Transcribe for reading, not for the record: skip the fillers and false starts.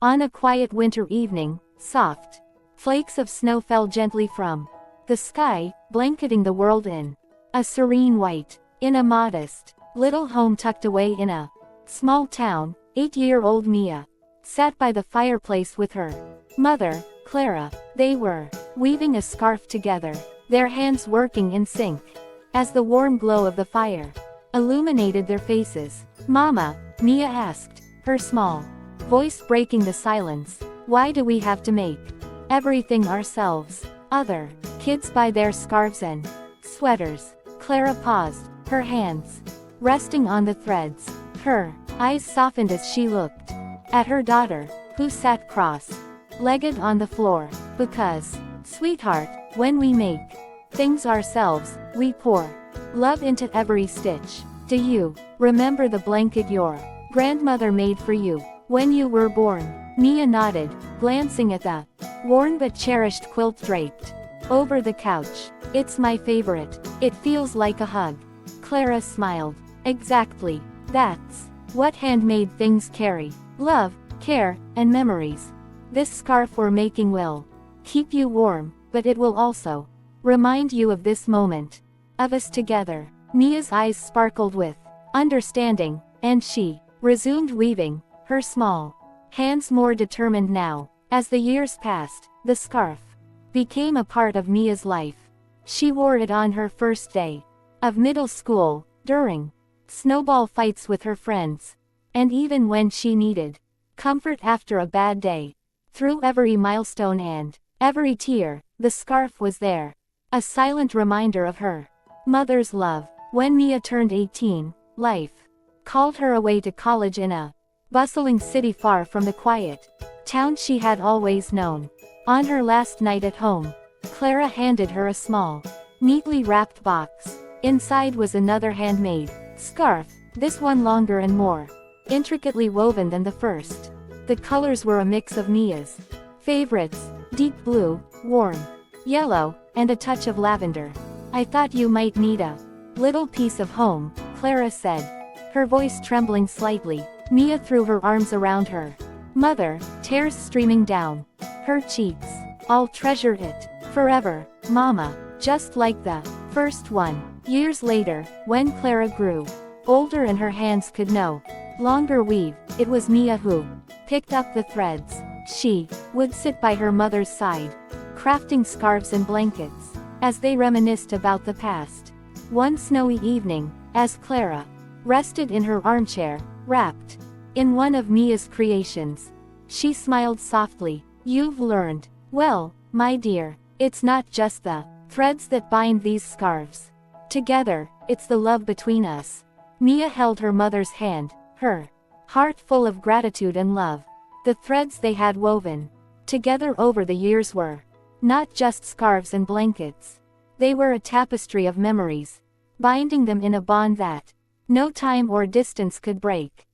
On a quiet winter evening, soft flakes of snow fell gently from the sky, blanketing the world in a serene white. In a modest little home tucked away in a small town, 8-year-old Mia sat by the fireplace with her mother, Clara. They were weaving a scarf together, their hands working in sync. As the warm glow of the fire illuminated their faces, "Mama," Mia asked, her small voice breaking the silence, "why do we have to make everything ourselves? Other kids buy their scarves and sweaters." Clara paused, her hands resting on the threads. Her eyes softened as she looked at her daughter, who sat cross-legged on the floor. "Because, sweetheart, when we make things ourselves, we pour love into every stitch. Do you remember the blanket your grandmother made for you when you were born?" Mia nodded, glancing at the worn but cherished quilt draped over the couch. "It's my favorite. It feels like a hug." Clara smiled. "Exactly. That's what handmade things carry. Love, care, and memories. This scarf we're making will keep you warm, but it will also remind you of this moment. Of us together." Mia's eyes sparkled with understanding, and she resumed weaving, her small hands more determined now. As the years passed, the scarf became a part of Mia's life. She wore it on her first day of middle school, during snowball fights with her friends, and even when she needed comfort after a bad day. Through every milestone and every tear, the scarf was there, a silent reminder of her mother's love. When Mia turned 18, life called her away to college in a bustling city far from the quiet town she had always known. On her last night at home, Clara handed her a small, neatly wrapped box. Inside was another handmade scarf, this one longer and more intricately woven than the first. The colors were a mix of Mia's favorites: deep blue, warm yellow, and a touch of lavender. "I thought you might need a little piece of home," Clara said, her voice trembling slightly. Mia threw her arms around her mother, tears streaming down her cheeks. "I'll treasure it forever, Mama, just like the first one." Years later, when Clara grew older and her hands could no longer weave, it was Mia who picked up the threads. She would sit by her mother's side, crafting scarves and blankets, as they reminisced about the past. One snowy evening, as Clara rested in her armchair, wrapped in one of Mia's creations, she smiled softly. "You've learned well, my dear. It's not just the threads that bind these scarves together, it's the love between us." Mia held her mother's hand, her heart full of gratitude and love. The threads they had woven together over the years were not just scarves and blankets. They were a tapestry of memories, binding them in a bond that no time or distance could break.